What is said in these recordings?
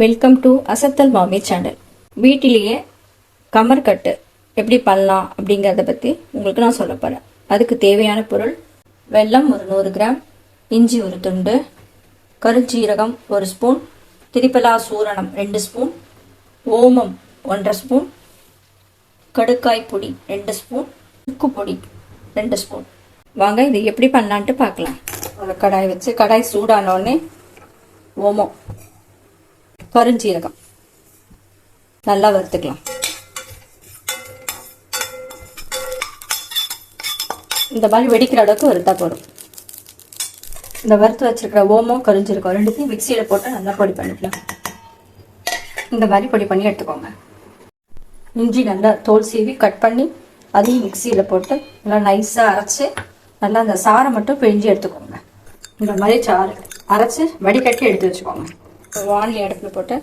Welcome to அசத்தல் மாமி channel. வீட்டிலேயே கமர்கட்டு எப்படி பண்ணலாம் அப்படிங்கிறத பற்றி உங்களுக்கு நான் சொல்ல போகிறேன். அதுக்கு தேவையான பொருள்: வெல்லம் ஒரு 100 கிராம், இஞ்சி ஒரு துண்டு, கருஞ்சீரகம் 1 ஸ்பூன், திரிபலா சூரணம் 2 ஸ்பூன், ஓமம் 1½ ஸ்பூன், கடுக்காய் பொடி 2 ஸ்பூன், உப்பு பொடி 2 ஸ்பூன். வாங்க இது எப்படி பண்ணலான்ட்டு பார்க்கலாம். ஒரு கடாய் வச்சு கடாய் சூடானோடனே ஓமம், கருஞ்சீரகம் நல்லா வறுத்துக்கலாம். இந்த மாதிரி வெடிக்கிற அளவுக்கு வறுத்தா போதும். இந்த வறுத்து வச்சிருக்கிற ஓமம், கருஞ்சீரகம் ரெண்டுத்தையும் மிக்சியில் போட்டு நல்லா பொடி பண்ணிக்கலாம். இந்த மாதிரி பொடி பண்ணி எடுத்துக்கோங்க. இஞ்சி நல்லா தோல் சீவி கட் பண்ணி அதையும் மிக்சியில் போட்டு நல்லா நைஸாக அரைச்சி நல்லா அந்த சாரை மட்டும் பிழிஞ்சு எடுத்துக்கோங்க. இந்த மாதிரி சாறு அரைச்சி வடிகட்டி எடுத்து வச்சுக்கோங்க. வானிலை அடுப்பில் போட்டு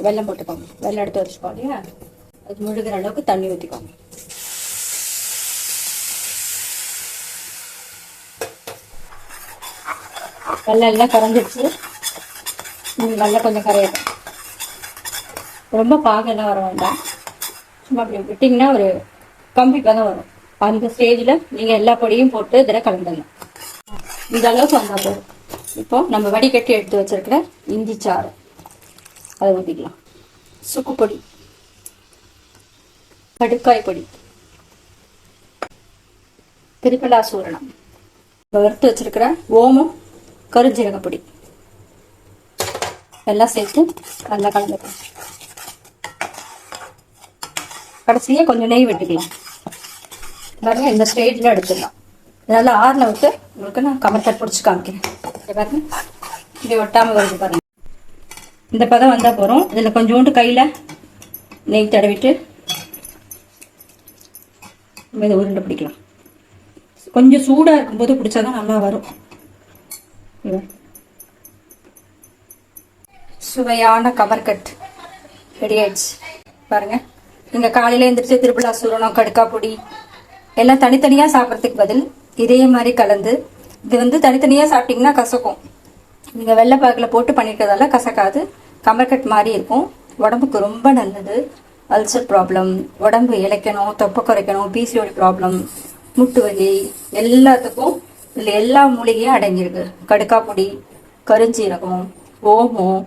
வெல்லம் போட்டுக்கோங்க. வெல்லம் எடுத்து வச்சுக்கோங்க இல்லையா, அது முழுகிற அளவுக்கு தண்ணி ஊற்றிக்கோங்க. வெல்லம் எல்லாம் கரைஞ்சிடுச்சு. நல்லா கொஞ்சம் கரையட்டும். ரொம்ப பாகெல்லாம் வர வேண்டாம். சும்மா அப்படி விட்டிங்கன்னா ஒரு கம்பிப்பாக தான் வரும். அந்த ஸ்டேஜில் நீங்கள் எல்லா பொடியும் போட்டு இதில் கலந்துடலாம். இந்த அளவுக்கு வந்தால் போதும். இப்போ நம்ம வடிகட்டி எடுத்து வச்சிருக்கிற இஞ்சி சாறு அதை ஊற்றிக்கலாம். சுக்கு பொடி, கடுக்காய் பொடி, திரிபலா சூரணம், வறுத்து வச்சிருக்கிற ஓமம், கருஞ்சீரக பொடி எல்லாம் சேர்த்து நல்லா கலந்துக்கலாம். கடைசியாக கொஞ்சம் நெய் விட்டுக்கலாம். பாருங்க, இந்த ஸ்டேஜில் எடுத்துடலாம். நல்லா ஆறில் விட்டு உங்களுக்கு நான் கமர்கட் பிடிச்சி காமிக்கிறேன். பாருங்க, இப்படி ஒட்டாமல் வருது பாருங்க. இந்த பதம் வந்தால் போகிறோம். இதில் கொஞ்சோண்டு கையில் நெய் தடவிட்டு இதை உருண்டை பிடிக்கலாம். கொஞ்சம் சூடாக இருக்கும்போது பிடிச்சாதான் நல்லா வரும். சுவையான கமர்கட் ரெடி ஆயிடுச்சு. பாருங்க, நீங்கள் காலையில் எழுந்திரிச்சு திரிபலா சூரணம், கடுக்காய் பொடி எல்லாம் தனித்தனியாக சாப்பிட்றதுக்கு பதில் இதே மாதிரி கலந்து, இது தனித்தனியாக சாப்பிட்டிங்கன்னா கசக்கும். நீங்கள் வெள்ளைப்பாக்கில் போட்டு பண்ணிக்கிறதால கசக்காது, கமர்கட் மாதிரி இருக்கும். உடம்புக்கு ரொம்ப நல்லது. அல்சர் ப்ராப்ளம், உடம்பு இளைக்கணும், தொப்பை குறைக்கணும், பிசிஓடி ப்ராப்ளம், முட்டு வலி எல்லாத்துக்கும் இதில் எல்லா மூலிகையும் அடங்கியிருக்கு. கடுக்காய் பொடி, கருஞ்சீரகம், ஓமம்,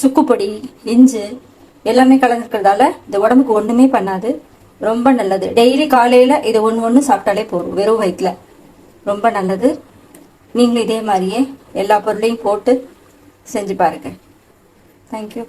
சுக்குப்பொடி, இஞ்சி எல்லாமே கலந்துருக்கிறதால இந்த உடம்புக்கு ஒன்றுமே பண்ணாது. ரொம்ப நல்லது. டெய்லி காலையில் இது ஒன்று சாப்பிட்டாலே போதும், வெறும் வயிற்றில். ரொம்ப நல்லது. நீங்களும் இதே மாதிரியே எல்லா பொருளையும் போட்டு செஞ்சு பாருங்க. தேங்க்யூ.